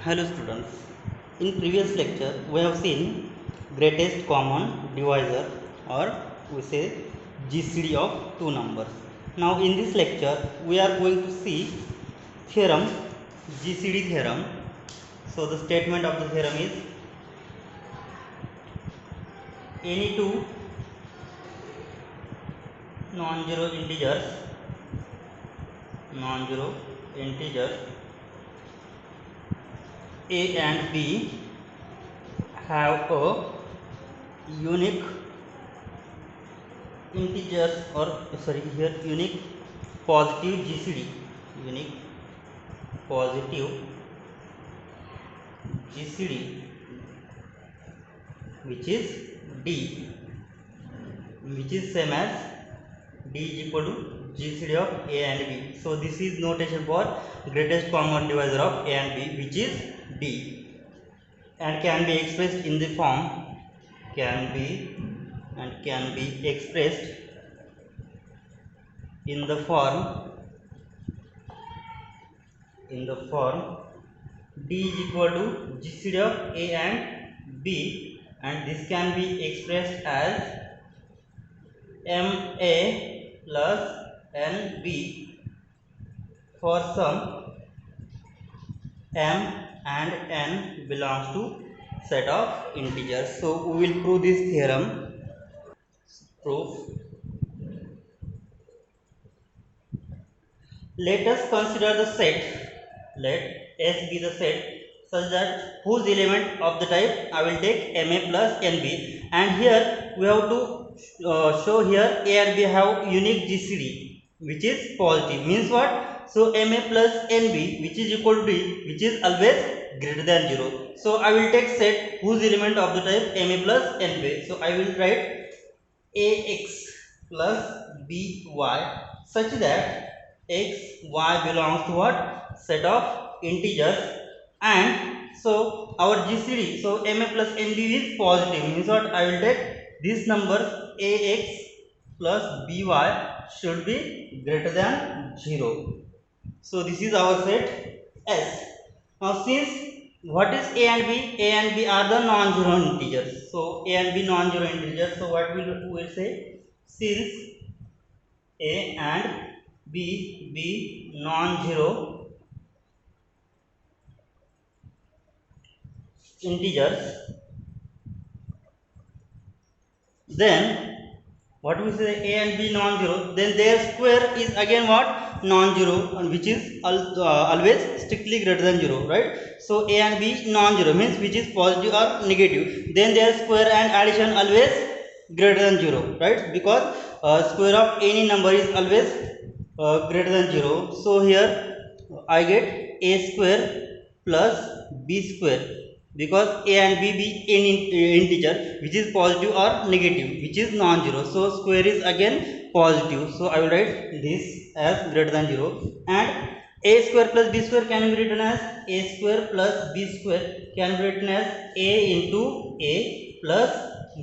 Hello students, in previous lecture we have seen greatest common divisor, or we say GCD of two numbers. Now in this lecture we are going to see theorem, GCD theorem. So the statement of the theorem is any two non-zero integers A and B have a unique integers, or sorry, here unique positive GCD, unique positive GCD, which is D, which is same as D is equal to GCD of A and B. So this is notation for greatest common divisor of A and B, which is D, and can be expressed in the form, can be expressed in the form D is equal to GCD of A and B, and this can be expressed as MA plus NB for some M and N belongs to set of integers. So we will prove this theorem. Proof. Let us consider the set. Let S be the set such that whose element of the type I will take MA plus NB, and here we have to show here A and B have unique GCD, which is positive. Means what? So MA plus NB, which is equal to D, which is always greater than 0. So I will take set whose element of the type MA plus NB. So I will write AX plus BY such that x, y belongs to what? Set of integers, and so our GCD, so MA plus NB is positive. Means what? I will take this number AX plus BY should be greater than 0. So this is our set S. Now since what is A and B? A and B are the non-zero integers. So A and B non-zero integers. So what we will say? Since A and B be non-zero integers, then what we say, A and B non-zero, then their square is again what? Non-zero, and which is always strictly greater than 0, right? So A and B non-zero means which is positive or negative, then their square and addition always greater than 0, right? Because square of any number is always greater than 0. So here I get A square plus B square, because A and B be any integer which is positive or negative, which is non-zero. So square is again positive. So I will write this as greater than 0, and A square plus B square can be written as A square plus B square can be written as A into A plus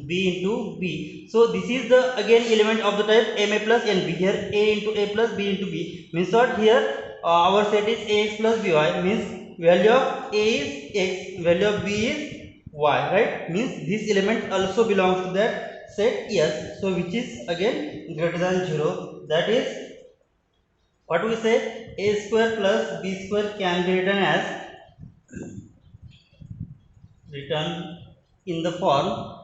B into B. So this is the again element of the type MA plus NB. Here A into A plus B into B means what? Here our set is AX plus BY, means value of A is X, value of B is Y, right? Means this element also belongs to that set S. So which is again greater than 0. That is what we say, A square plus B square can be written as in the form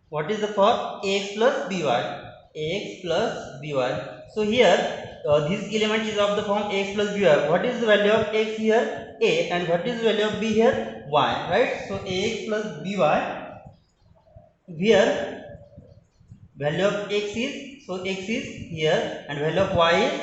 what is the form? Ax plus by. So here this element is of the form x plus by. What is the value of x here? A, and what is the value of b here? Y, right? So ax plus by, here value of x is, so x is here, and value of y is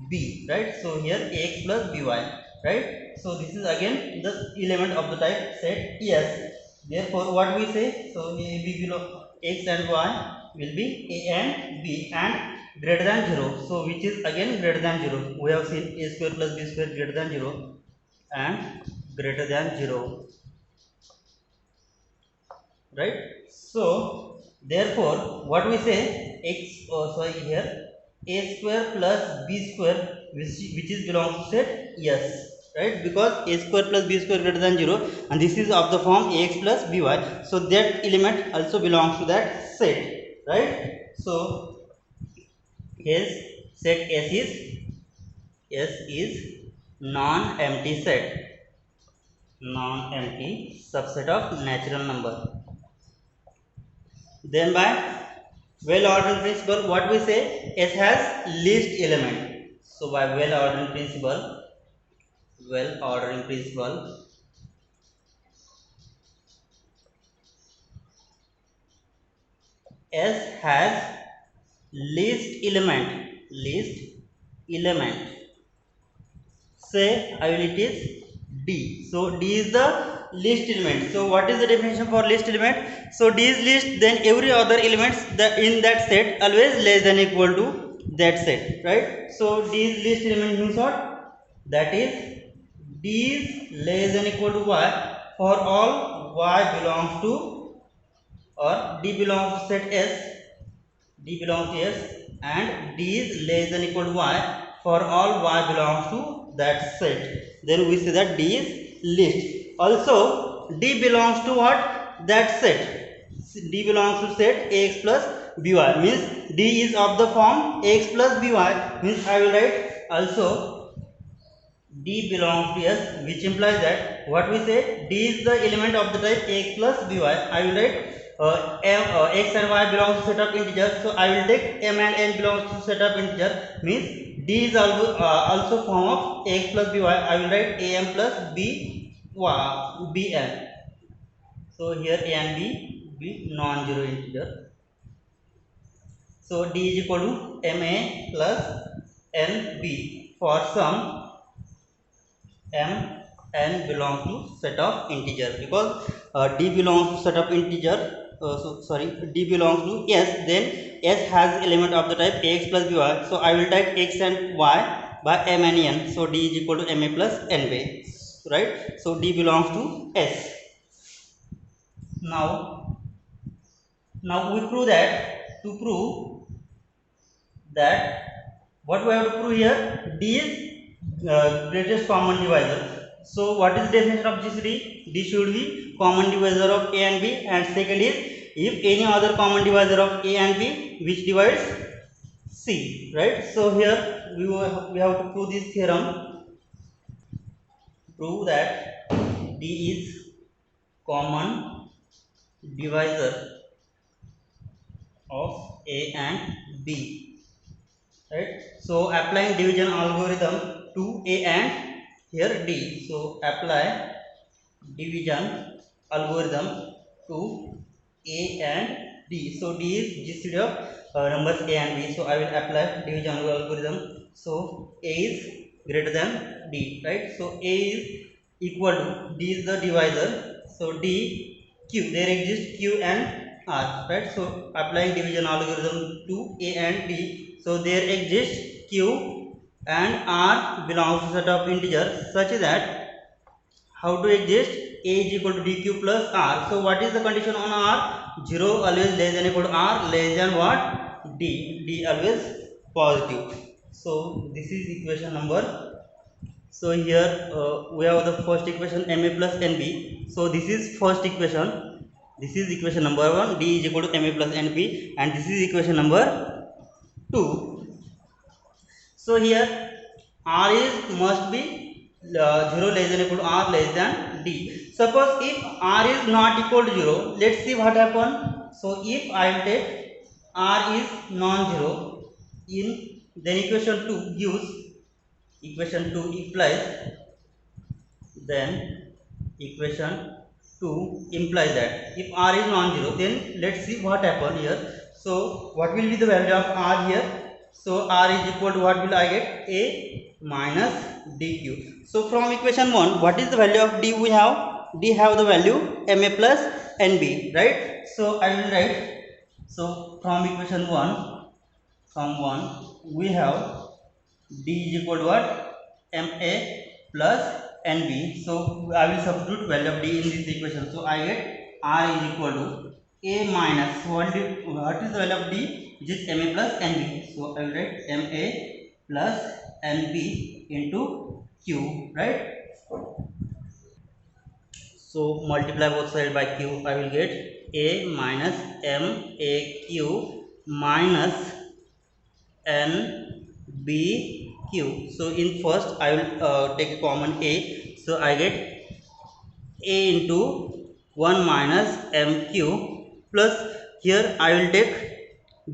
b, right? So here ax plus by, right? So this is again the element of the type set S. Therefore what we say, so A, B below x and y will be A and B and greater than 0. So which is again greater than 0. We have seen A square plus B square greater than 0 and greater than 0, right? So therefore what we say, x, sorry, here A square plus B square which is belongs to set S, right? Because a square plus b square greater than 0, and this is of the form ax plus by, so that element also belongs to that set, right? So hence set S is non-empty set, non-empty subset of natural number. Then by well ordering principle, what we say, S has least element. So by well ordering principle, S has least element. Say I will it is D. So D is the least element. So what is the definition for least element? So D is least, then every other elements in that set always less than equal to that set, right? So D is least element means what? That is D is less than equal to Y for all Y belongs to, or D belongs to set S, and D is less than equal to Y for all Y belongs to that set. Then we say that D is least. Also D belongs to what? That set. D belongs to set ax plus by, means D is of the form ax plus by, means I will write also D belongs to S, which implies that what we say, D is the element of the type x plus by. I will write x and y belongs to set of integers, so I will take m and n belongs to set of integer, means D is also form of x plus by. I will write am plus bn. So here a and b be non-zero integer. So D is equal to ma plus nb for some m n belongs to set of integer, because D belongs to set of integer. D belongs to S, then S has element of the type ax plus by. So I will type x and y by m and n. So D is equal to ma plus nb, right? So D belongs to S. Now we prove that, what we have to prove here, D is greatest common divisor. So what is the definition of GCD? D should be common divisor of A and B, and second is if any other common divisor of A and B which divides C, right? So here we have to prove this theorem, prove that D is common divisor of A and B, right? So applying division algorithm to A and here D. So apply division algorithm to A and D. So D is GCD of numbers A and B. So I will apply division algorithm. So A is greater than D, right? So A is equal to D is the divisor. So D Q, there exists Q and R, right? So applying division algorithm to A and D. So there exists Q and R belongs to set of integers such that how to exist A is equal to dq plus R. So what is the condition on R? 0 always less than equal to R, less than what? D. D always positive. So this is equation number. So here we have the first equation ma plus nb. So this is first equation. This is equation number 1, D is equal to ma plus nb, and this is equation number 2. So here R is must be 0 less than equal to R less than D. Suppose if R is not equal to 0, let's see what happen. So if I will take R is non-zero, then equation 2 gives, equation 2 implies, then equation 2 implies that if R is non-zero, then let's see what happen here. So what will be the value of R here? So R is equal to what will I get? A minus dq. So from equation 1, what is the value of D we have? D have the value ma plus nb, right? So I will write, so from equation 1, we have D is equal to what? Ma plus nb. So I will substitute value of D in this equation. So I get R is equal to A minus, what is the value of D? Which is ma plus nb. So I will write ma plus NP into Q, right? So multiply both sides by Q, I will get A minus MAQ minus NBQ. So in first I will take a common A, so I get A into 1 minus MQ plus here I will take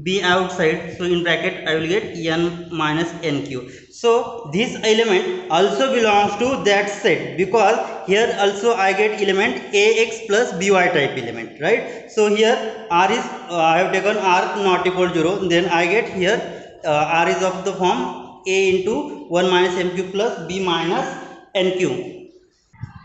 B outside, so in bracket I will get N minus NQ. So this element also belongs to that set, because here also I get element AX plus BY type element, right? So here R is I have taken R not equal to 0, then I get here R is of the form A into 1 minus MQ plus B minus NQ.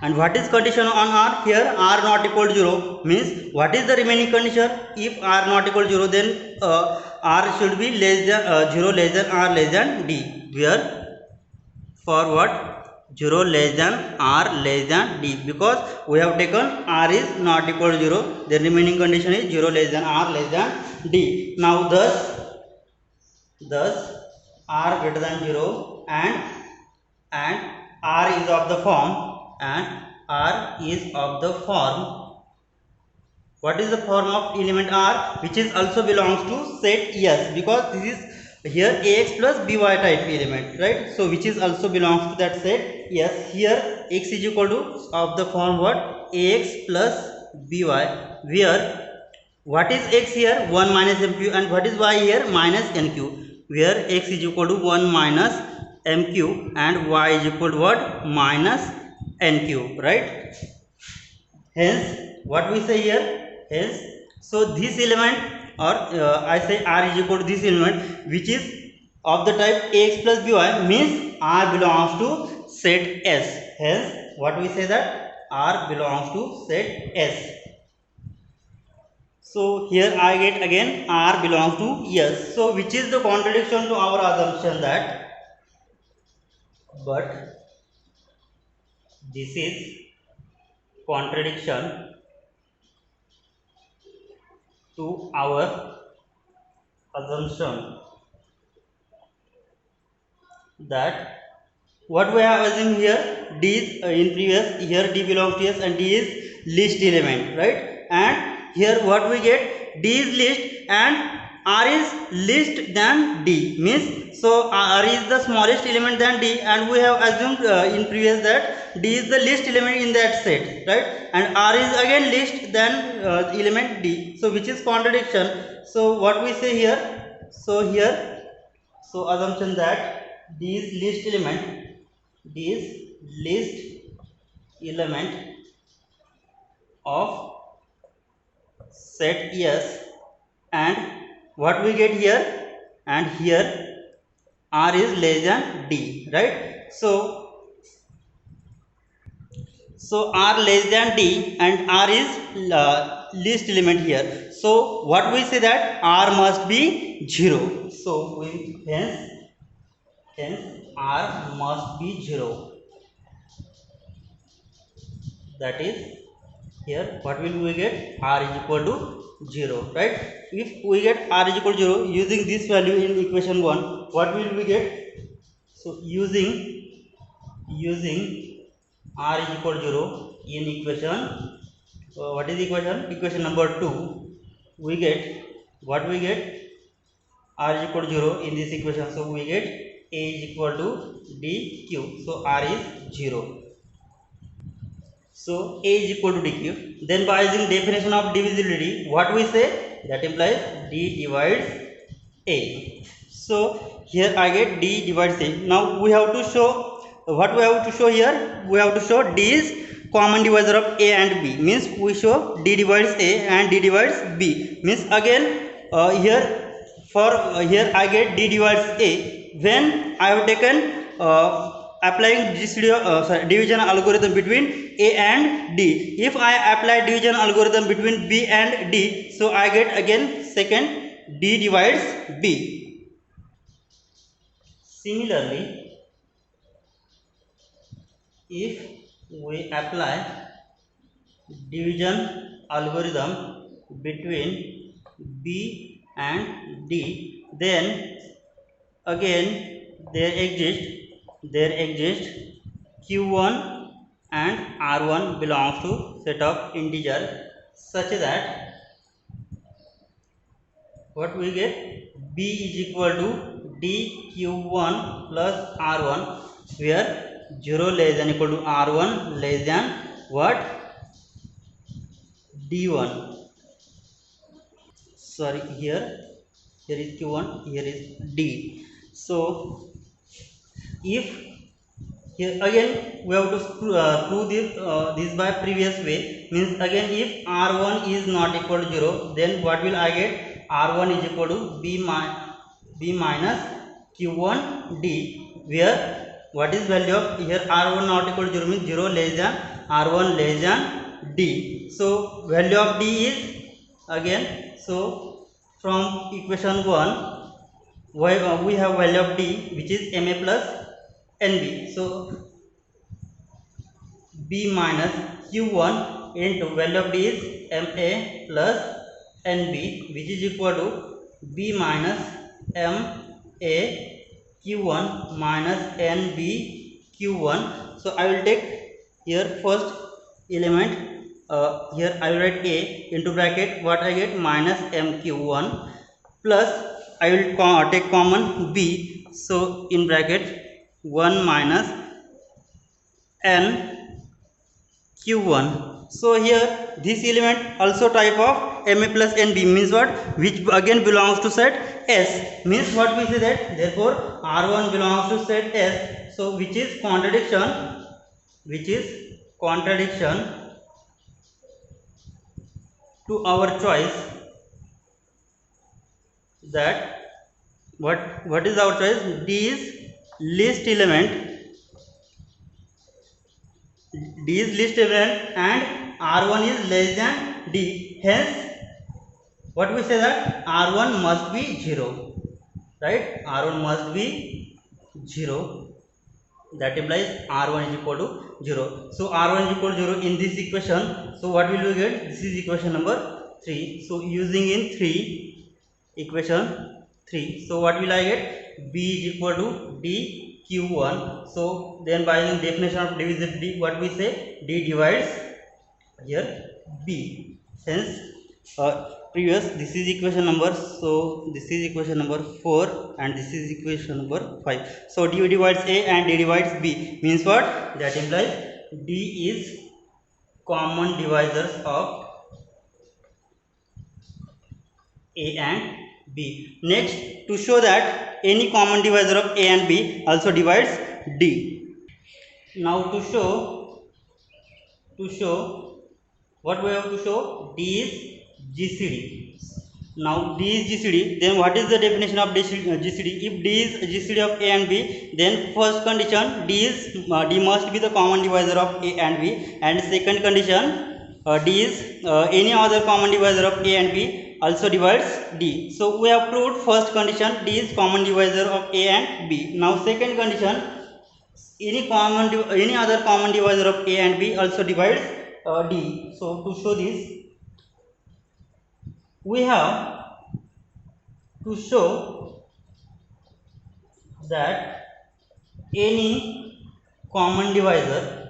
And what is condition on R? Here R not equal to 0 means what is the remaining condition? If R not equal to 0, then R should be less than 0 less than R less than D. Where for what? 0 less than R less than D, because we have taken R is not equal to 0. The remaining condition is 0 less than R less than D. Now thus R greater than 0 and R is of the form what is the form of element R, which is also belongs to set S, because this is here AX plus BY type element, right? So which is also belongs to that set S. Here X is equal to of the form what? AX plus BY, where what is X here? 1 minus MQ, and what is Y here? Minus NQ, where X is equal to 1 minus MQ and Y is equal to what? Minus NQ, right? Hence what we say here? Hence, so this element, or I say R is equal to this element which is of the type AX plus BY, means R belongs to set S. Hence what we say that R belongs to set S. So here I get again R belongs to S. So which is the contradiction to our assumption that, but this is contradiction to our assumption that what we have assumed here, D is in previous, here D belongs to S and D is least element, right? And here what we get, D is least and R is least than D, means so R is the smallest element than D, and we have assumed in previous that D is the least element in that set, right? And R is again least than element D, so which is contradiction. So what we say here, so here, so assumption that D is least element of set S, and what we get here, and here R is less than D, right? So R less than D and R is least element here. So what we say that R must be 0. So we hence R must be 0. That is here what will we get? R is equal to 0, right? If we get R is equal to 0 using this value in equation 1, what will we get? So using R is equal to 0 in equation, what is equation? Equation number 2, we get what we get? R is equal to 0 in this equation, so we get A is equal to DQ, so R is 0. So A is equal to DQ. Then by using definition of divisibility, what we say? That implies D divides A. So here I get D divides A. Now we have to show, what we have to show here? We have to show D is common divisor of A and B. Means we show D divides A and D divides B. Means again here here I get D divides A when I have taken applying this division algorithm between A and D. If I apply division algorithm between B and D, so I get again second D divides B. Similarly, if we apply division algorithm between B and D, then again there exist q1 and r1 belongs to set of integer such that what we get, b is equal to dq1 plus r1, where 0 less than equal to r1 less than what, d1. Sorry, here is q1, here is d. So if here again we have to prove this by previous way, means again if r1 is not equal to 0, then what will I get, r1 is equal to b minus q1 d, where what is value of here, r1 not equal to 0 means 0 less than r1 less than d. So value of d is again, so from equation 1 we have value of d which is ma plus nb. So b minus q1 into value of d is ma plus nb, which is equal to b minus ma q1 minus nb q1. So I will take here first element, here I will write a into bracket, what I get, minus mq1 plus I will take common b, so in bracket 1 minus n q1. So here this element also type of ma plus nb, means what, which again belongs to set s, means what we say that therefore r1 belongs to set s. So which is contradiction to our choice, that what is our choice, d is least element, and r1 is less than d, hence what we say that r1 must be 0, right, r1 must be 0, that implies r1 is equal to 0. So r1 is equal to 0 in this equation. So what will we get, this is equation number 3. So using in equation 3, so what will I get, b is equal to dq1. so then by the definition of divisibility, what we say, d divides here b, hence previous, this is equation number, so this is equation number 4 and this is equation number 5. So d divides a and d divides b, means what, that implies d is common divisors of a and b. Next, to show that any common divisor of a and b also divides d. Now to show what we have to show, d is GCD. Now d is GCD, then what is the definition of GCD? If d is GCD of a and b, then first condition, d must be the common divisor of a and b, and second condition, d is any other common divisor of a and b also divides d. So we have proved first condition, d is common divisor of a and b. Now second condition, any other common divisor of a and b also divides d. So to show this, we have to show that any common divisor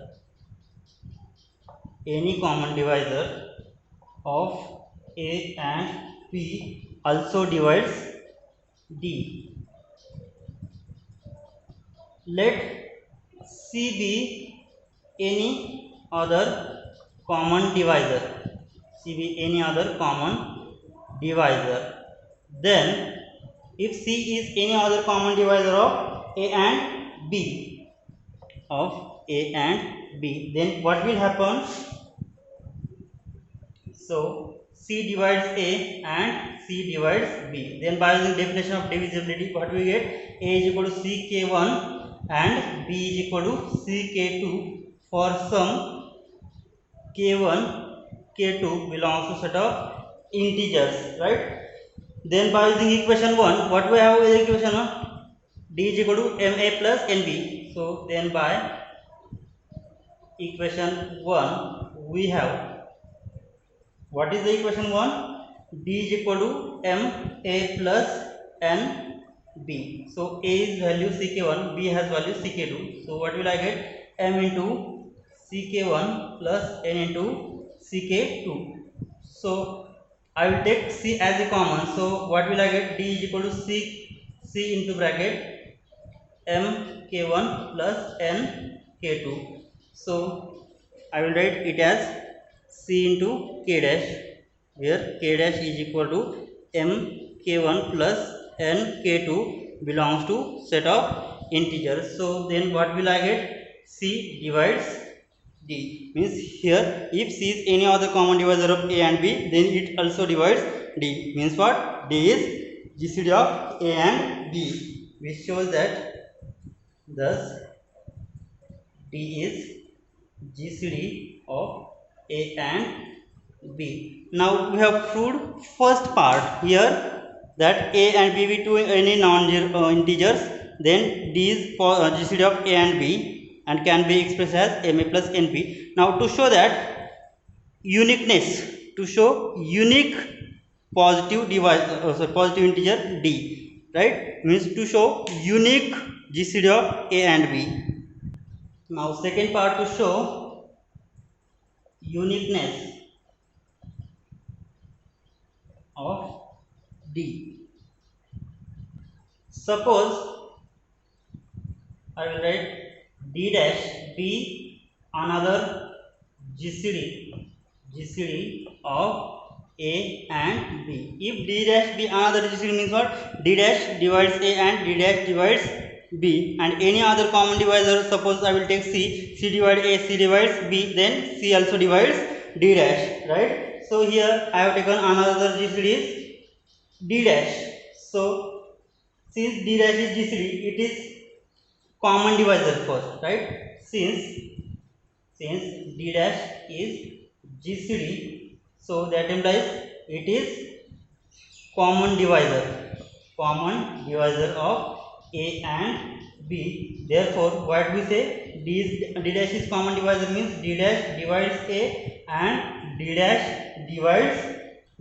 of a and b also divides d. Let c be any other common divisor, then if c is any other common divisor of a and b, then what will happen, so c divides a and c divides b, then by the definition of divisibility, what we get, a is equal to ck1 and b is equal to ck2 for some k1 k2 belongs to set of integers, right. Then by using equation 1, what we have in equation 1, d is equal to ma plus nb. So then by equation 1 we have, what is the equation 1, d is equal to ma plus nb B. So A is value ck1, B has value ck2. So what will I get? M into ck1 plus n into ck2. So I will take C as a common. So what will I get? D is equal to C into bracket M k1 plus n k2. So I will write it as C into k dash, where k dash is equal to M k1 plus n k2 belongs to set of integers. So then what will I get? C divides D. Means here if C is any other common divisor of A and B, then it also divides D. Means what? D is GCD of A and B, which shows that thus D is GCD of A and B. Now we have proved first part here, that A and B be two any non-zero integers, then D is GCD of A and B and can be expressed as MA plus NB. Now to show that uniqueness, to show unique positive positive integer D, right, means to show unique GCD of A and B. Now second part, to show uniqueness of D. Suppose I will write D dash be another GCD of A and B. If D dash be another GCD means what? D dash divides A and D dash divides B, and any other common divisor, suppose I will take C divides A, C divides B, then C also divides D dash, right? So here I have taken another GCD is D dash. So since D dash is GCD, it is common divisor first, right? Since D dash is GCD, so that implies it is common divisor of A and B. Therefore what we say, D dash is common divisor means D dash divides A and D dash divides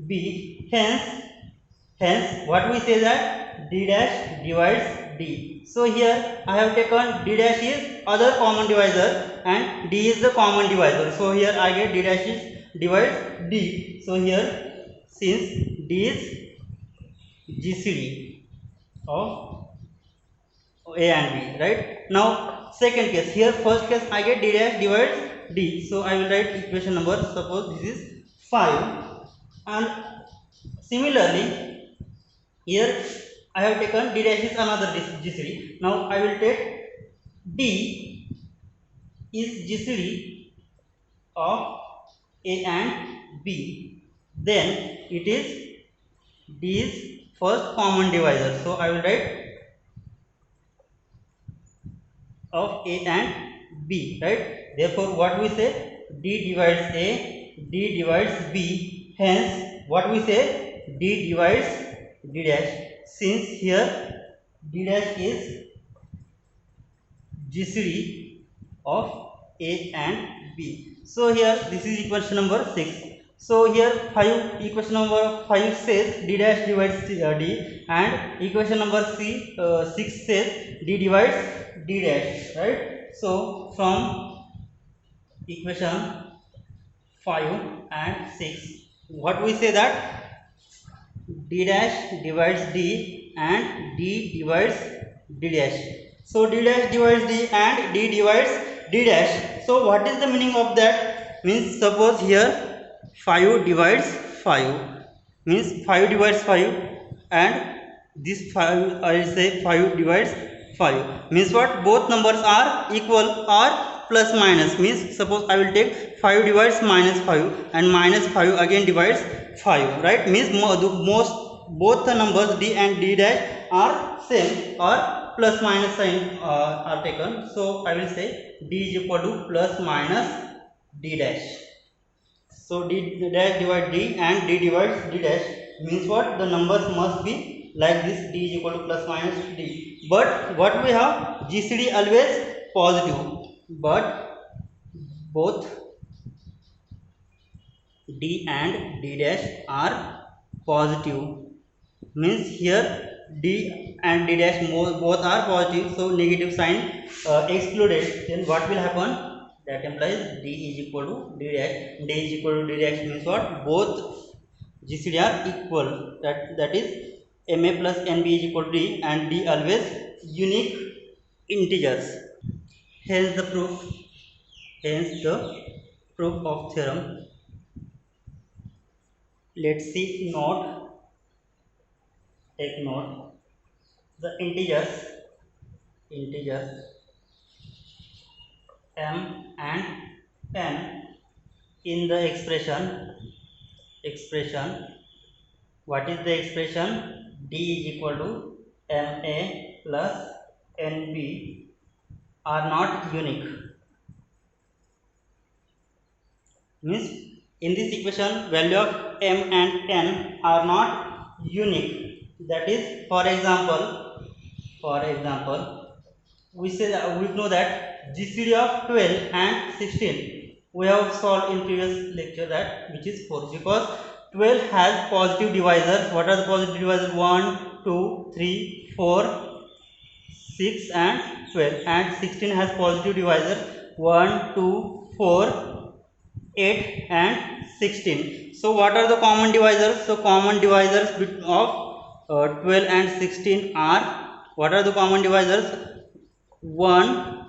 B. Hence what we say, that D dash divides D. So here I have taken D dash is other common divisor and D is the common divisor. So here I get D dash is divides D. So here since D is GCD of A and B, right? Now second case, here first case I get D dash divides D. So I will write equation number, suppose this is 5, and similarly here I have taken D dash is another GCD. Now I will take D is GCD of A and B. Then it is D is first common divisor. So I will write of A and B, right? Therefore what we say, D divides A, D divides B. Hence what we say, D divides D dash. Since here D dash is GCD of A and B. So here this is equation number 6. So here equation number 5 says D dash divides D, and equation number 6 says D divides D dash, right? So from equation 5 and 6, what we say, that D dash divides D and D divides D dash. So D dash divides D and D divides D dash. So what is the meaning of that? Means suppose here 5 divides 5, means 5 divides 5, and this 5 I will say 5 divides 5, means what? Both numbers are equal or plus minus, means suppose I will take 5 divides minus 5 and minus 5 again divides 5, right? Means both the numbers D and D dash are same, or plus minus sign are taken. So I will say D is equal to plus minus D dash. So D dash divides D and D divides D dash, means what? The numbers must be like this, D is equal to plus minus D. But what we have, GCD always positive, but both D and D dash are positive, means here D and d dash both are positive, so negative sign excluded, then what will happen? That implies d is equal to d dash. D is equal to d dash means what? Both GCD are equal. That is MA plus NB is equal to D, and D always unique integers. Hence the proof. Hence the proof of theorem. Let's see note. Take note. The integers m and n in the expression. What is the expression? D is equal to MA plus NB are not unique. Means in this equation value of m and n are not unique. That is, for example, we know that GCD of 12 and 16 we have solved in previous lecture, that which is 4, because 12 has positive divisors. What are the positive divisors? 1, 2, 3, 4, 6 and 12, and 16 has positive divisors 1, 2, 4, 8 and 16. So what are the common divisors? So common divisors of 12 and 16 are, what are the common divisors? 1,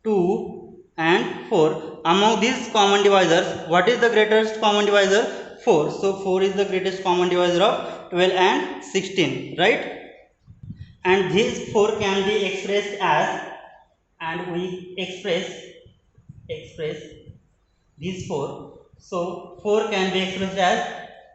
2 and 4. Among these common divisors, what is the greatest common divisor? 4. So 4 is the greatest common divisor of 12 and 16, right? And these 4 can be expressed as, and we express these 4. So 4 can be expressed as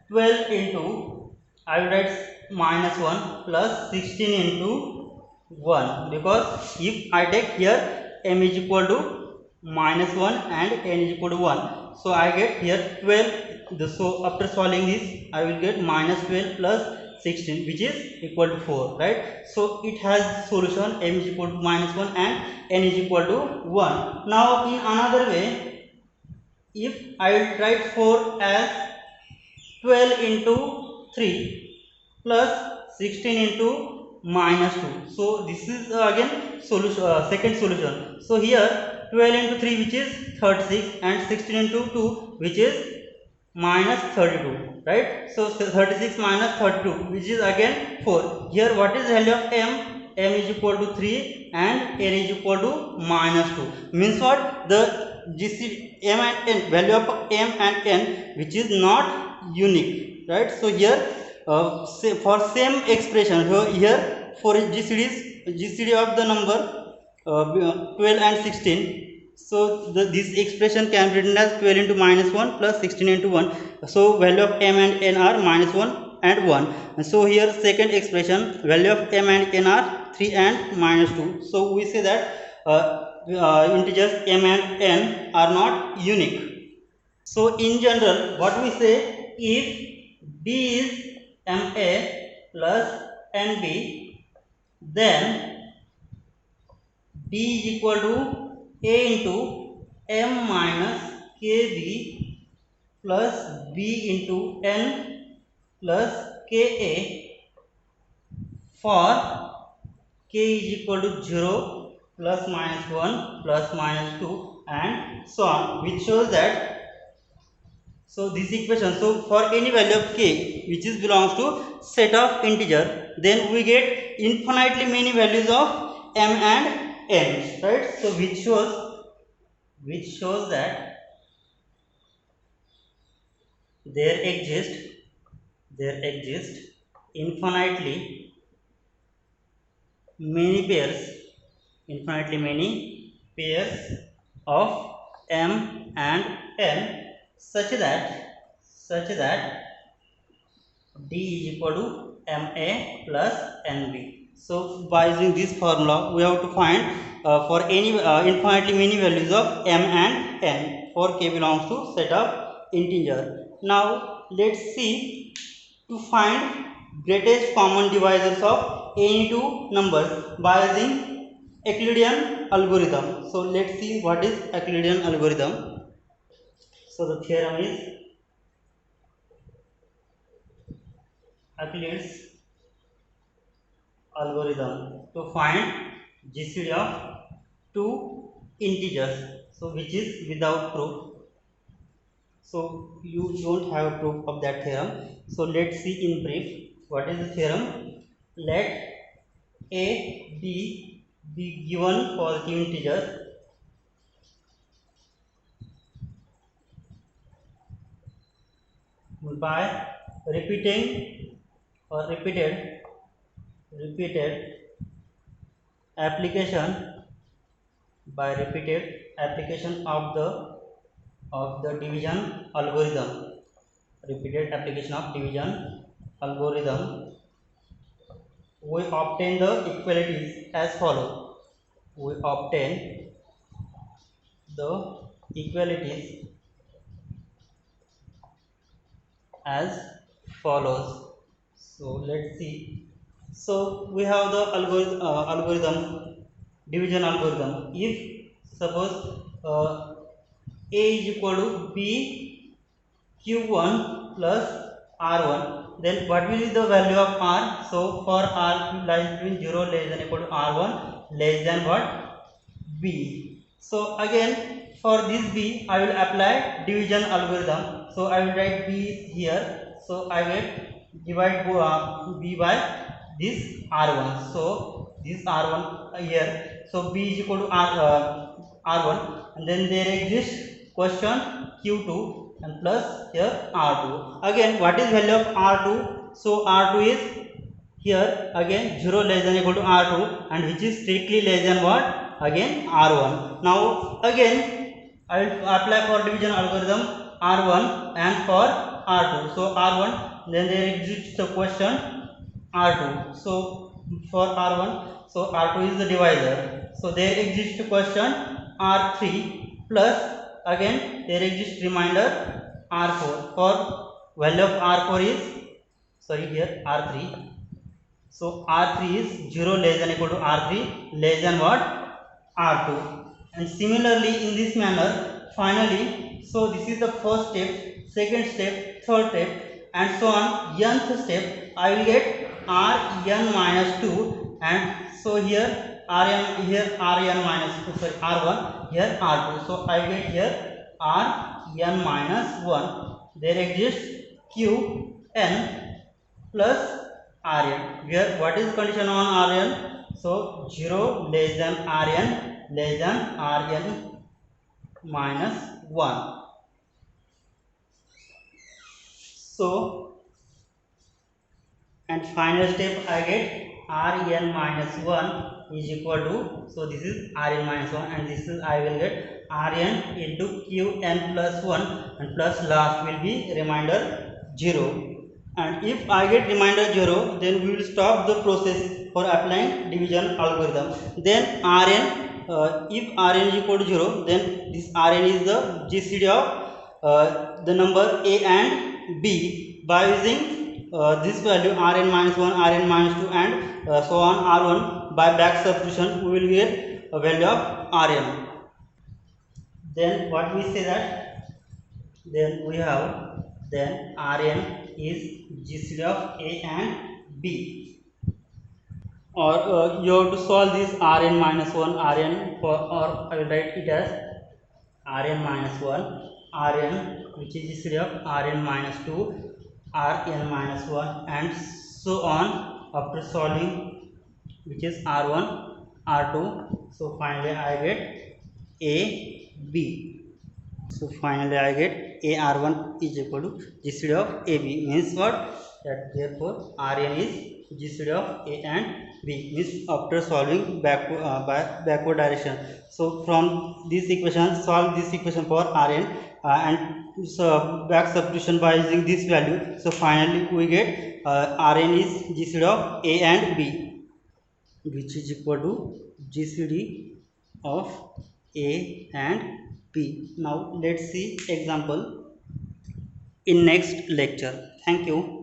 12 into, I will write minus 1 plus 16 into 1, because if I take here m is equal to minus 1 and n is equal to 1, so I get here 12. So after solving this, I will get minus 12 plus 16, which is equal to 4, right? So it has solution m is equal to minus 1 and n is equal to 1. Now in another way, if I will write 4 as 12 into 3 plus 16 into minus 2. So this is again solution, second solution. So here 12 into 3, which is 36, and 16 into 2, which is minus 32, right? So 36 minus 32, which is again 4. Here what is the value of m? M is equal to 3 and n is equal to minus 2. Means what? The GCD m and n, value of m and n which is not unique, right? So here for same expression, here for GCD of the number 12 and 16. So this expression can be written as 12 into minus 1 plus 16 into 1. So value of m and n are minus 1 and 1. And so here second expression, value of m and n are 3 and minus 2. So we say that integers m and n are not unique. So in general, what we say, if D is MA plus NB, then D is equal to A into M minus KB plus B into N plus KA for K is equal to 0 plus minus 1 plus minus 2 and so on, which shows that, so this equation, so for any value of k which is belongs to set of integer, then we get infinitely many values of m and n, right? So which shows that there exist infinitely many pairs of m and n such that D is equal to MA plus NB. So by using this formula, we have to find for any infinitely many values of m and n for k belongs to set of integer. Now let's see to find greatest common divisors of any two numbers by using Euclidean algorithm. So let's see what is Euclidean algorithm. So the theorem is Euclid's algorithm to find GCD of two integers, so which is without proof. So you don't have proof of that theorem. So let's see in brief what is the theorem. Let a b be given positive integers by repeating or repeated application repeated application of the division algorithm. Repeated application of division algorithm, we obtain the equalities as follow. We obtain the equalities as follows. So let's see. So we have the algorithm, division algorithm. If suppose a is equal to b q1 plus r1, then what will be the value of r? So for r lies between 0 less than equal to r1 less than what? B. So again for this b I will apply division algorithm. So I will write b here. So I will divide b by this r1. So this r1 here. So b is equal to r1, and then there exists question q2 and plus here r2. Again what is value of r2? So r2 is here again 0 less than equal to r2, and which is strictly less than what? Again r1. Now again I will apply for division algorithm r1 and for r2. So r1, then there exists the question r2. So for r1, so r2 is the divisor. So there exists the question r3 plus again there exists reminder r4. For value of r4 is, sorry, here r3. So R3 is 0 less than equal to R3 less than what? R2. And similarly in this manner, finally, so this is the first step, second step, third step, and so on. Nth step I will get Rn minus 2, and so here Rn, here Rn minus 2, sorry, R1, here R2. So I get here Rn minus 1. There exists Qn plus Rn, where what is condition on Rn? So 0 less than Rn less than Rn minus 1. So and final step I get Rn minus 1 is equal to, so this is Rn minus 1, and this is I will get Rn into Qn plus 1, and plus last will be remainder 0. And if I get remainder 0, then we will stop the process for applying division algorithm. Then Rn, if Rn is equal to 0, then this Rn is the GCD of the number a and b. By using this value Rn minus 1, Rn minus 2, and so on R1, by back substitution we will get a value of Rn. Then what we say that, then we have, then Rn is GCD of a and b. Or you have to solve this Rn minus 1 Rn for, or I will write it as Rn minus 1 Rn, which is GCD of Rn minus 2 Rn minus 1, and so on after solving, which is R1 R2. So finally I get a b. So finally I get AR1 is equal to GCD of AB. Means what? That therefore Rn is GCD of A and B. Means after solving by backward direction. So from this equation, solve this equation for Rn and so back substitution by using this value. So finally we get Rn is GCD of A and B, which is equal to GCD of A and B. Now let's see example in next lecture. Thank you.